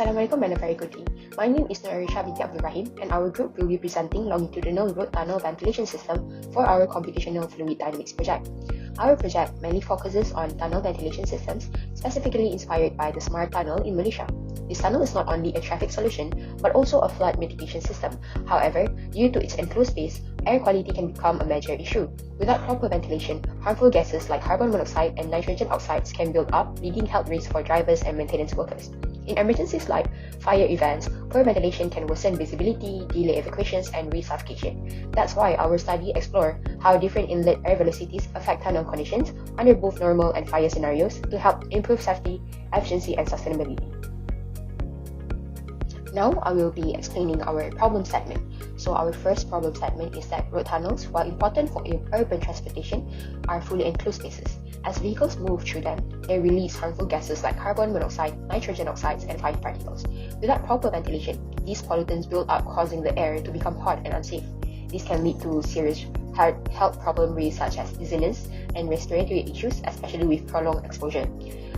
Assalamualaikum and a very good day. My name is Narisha binti Abdul Rahim and our group will be presenting longitudinal road tunnel ventilation system for our Computational Fluid Dynamics Project. Our project mainly focuses on tunnel ventilation systems, specifically inspired by the Smart Tunnel in Malaysia. This tunnel is not only a traffic solution, but also a flood mitigation system. However, due to its enclosed space, air quality can become a major issue. Without proper ventilation, harmful gases like carbon monoxide and nitrogen oxides can build up, leading health risks for drivers and maintenance workers. In emergencies like fire events, poor ventilation can worsen visibility, delay evacuations, and risk suffocation. That's why our study explored how different inlet air velocities affect tunnel conditions under both normal and fire scenarios to help improve safety, efficiency, and sustainability. Now, I will be explaining our problem statement. So our first problem statement is that road tunnels, while important for urban transportation, are fully enclosed spaces. As vehicles move through them, they release harmful gases like carbon monoxide, nitrogen oxides, and fine particles. Without proper ventilation, these pollutants build up, causing the air to become hot and unsafe. This can lead to serious health problems such as dizziness and respiratory issues, especially with prolonged exposure.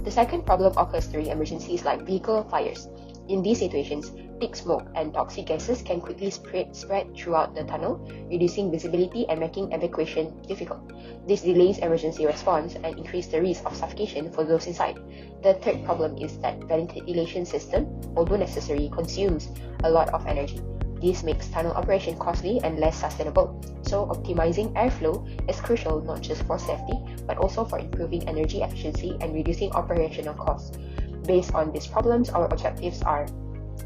The second problem occurs during emergencies like vehicle fires. In these situations, thick smoke and toxic gases can quickly spread throughout the tunnel, reducing visibility and making evacuation difficult. This delays emergency response and increases the risk of suffocation for those inside. The third problem is that ventilation system, although necessary, consumes a lot of energy. This makes tunnel operation costly and less sustainable. So optimizing airflow is crucial not just for safety, but also for improving energy efficiency and reducing operational costs. Based on these problems, our objectives are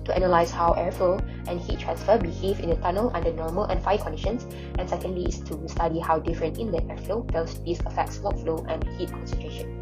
to analyze how airflow and heat transfer behave in the tunnel under normal and fire conditions, and secondly is to study how different inlet airflow velocities affect smoke flow and heat concentration.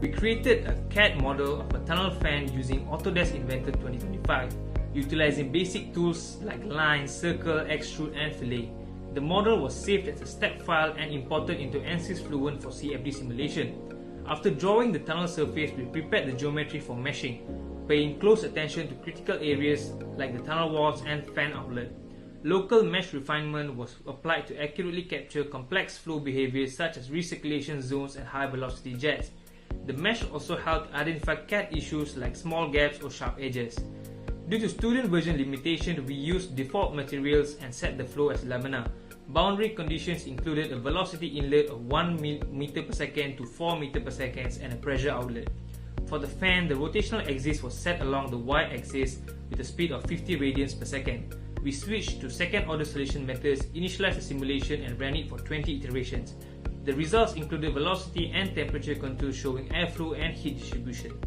We created a CAD model of a tunnel fan using Autodesk Inventor 2025, utilizing basic tools like line, circle, extrude, and fillet. The model was saved as a step file and imported into ANSYS Fluent for CFD simulation. After drawing the tunnel surface, we prepared the geometry for meshing, paying close attention to critical areas like the tunnel walls and fan outlet. Local mesh refinement was applied to accurately capture complex flow behaviors such as recirculation zones and high velocity jets. The mesh also helped identify CAD issues like small gaps or sharp edges. Due to student version limitation, we used default materials and set the flow as laminar. Boundary conditions included a velocity inlet of 1 meter per second to 4 meter per second and a pressure outlet. For the fan, the rotational axis was set along the y-axis with a speed of 50 radians per second. We switched to second order solution methods, initialized the simulation and ran it for 20 iterations. The results included velocity and temperature contours showing airflow and heat distribution.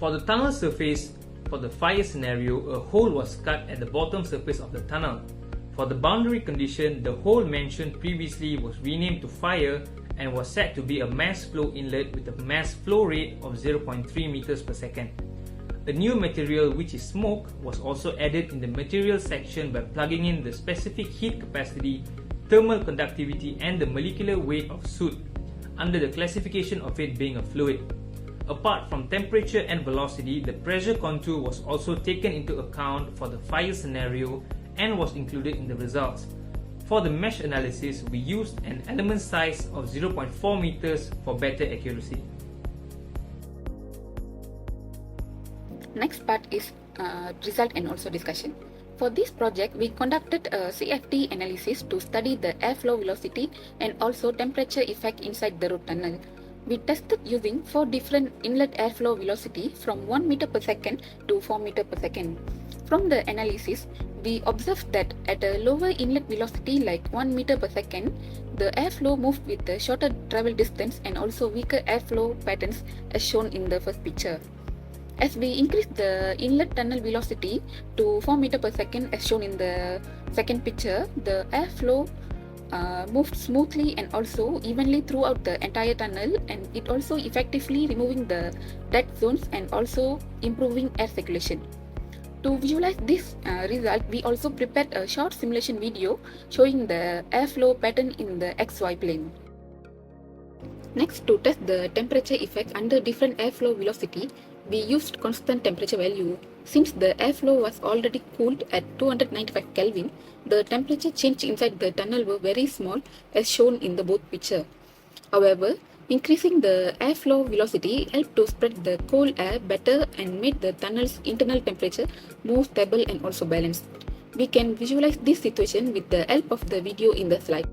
For the tunnel surface, for the fire scenario, a hole was cut at the bottom surface of the tunnel. For the boundary condition, the hole mentioned previously was renamed to fire and was set to be a mass flow inlet with a mass flow rate of 0.3 meters per second. A new material, which is smoke, was also added in the material section by plugging in the specific heat capacity, thermal conductivity, and the molecular weight of soot, under the classification of it being a fluid. Apart from temperature and velocity, the pressure contour was also taken into account for the fire scenario and was included in the results. For the mesh analysis, we used an element size of 0.4 meters for better accuracy. Next part is result and also discussion. For this project, we conducted a CFD analysis to study the airflow velocity and also temperature effect inside the road tunnel. We tested using 4 different inlet airflow velocity from 1 meter per second to 4 meter per second. From the analysis, we observed that at a lower inlet velocity like 1 meter per second, the airflow moved with a shorter travel distance and also weaker airflow patterns as shown in the first picture. As we increased the inlet tunnel velocity to 4 meter per second as shown in the second picture, the airflow moved smoothly and also evenly throughout the entire tunnel, and it also effectively removing the dead zones and also improving air circulation. To visualize this result, we also prepared a short simulation video showing the airflow pattern in the XY plane. Next, to test the temperature effect under different airflow velocity, we used constant temperature value. Since the airflow was already cooled at 295 Kelvin, the temperature change inside the tunnel were very small as shown in the both picture. However, Increasing the airflow velocity helped to spread the cold air better and made the tunnel's internal temperature more stable and also balanced. We can visualize this situation with the help of the video in the slide.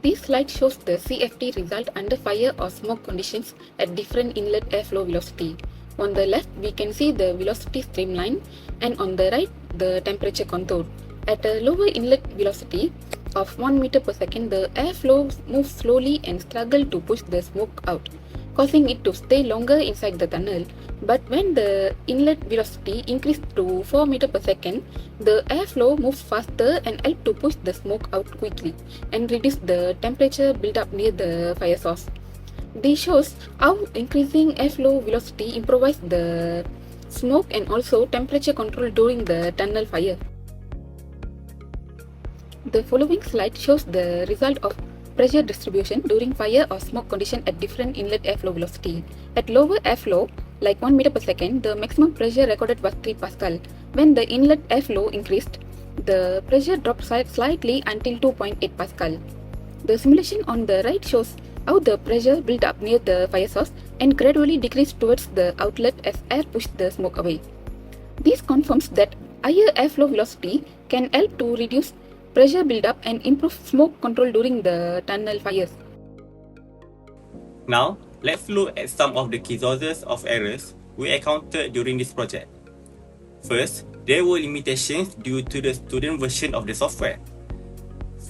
This slide shows the CFD result under fire or smoke conditions at different inlet airflow velocity. On the left, we can see the velocity streamline, and on the right, the temperature contour. At a lower inlet velocity of 1 meter per second, the airflow moves slowly and struggles to push the smoke out, causing it to stay longer inside the tunnel. But when the inlet velocity increased to 4 meter per second, the airflow moves faster and helps to push the smoke out quickly and reduce the temperature build-up near the fire source. This shows how increasing airflow velocity improves the smoke and also temperature control during the tunnel fire. The following slide shows the result of pressure distribution during fire or smoke condition at different inlet airflow velocity. At lower airflow, like 1 meter per second, the maximum pressure recorded was 3 Pascal. When the inlet airflow increased, the pressure dropped slightly until 2.8 Pascal. The simulation on the right shows how the pressure built up near the fire source and gradually decreased towards the outlet as air pushed the smoke away. This confirms that higher airflow velocity can help to reduce pressure build-up and improve smoke control during the tunnel fires. Now, let's look at some of the key sources of errors we encountered during this project. First, there were limitations due to the student version of the software.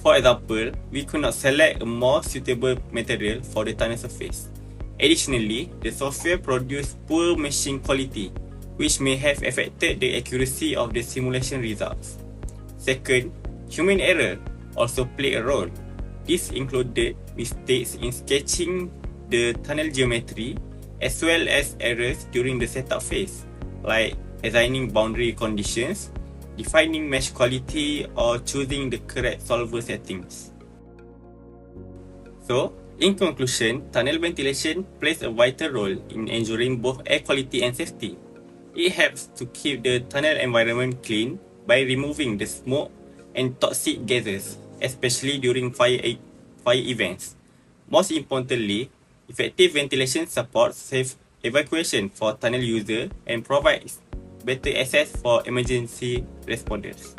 For example, we could not select a more suitable material for the tunnel surface. Additionally, the software produced poor machine quality, which may have affected the accuracy of the simulation results. Second, human error also played a role. This included mistakes in sketching the tunnel geometry as well as errors during the setup phase, like assigning boundary conditions, defining mesh quality, or choosing the correct solver settings. So, in conclusion, tunnel ventilation plays a vital role in ensuring both air quality and safety. It helps to keep the tunnel environment clean by removing the smoke and toxic gases, especially during fire events. Most importantly, effective ventilation supports safe evacuation for tunnel users and provides better access for emergency responders.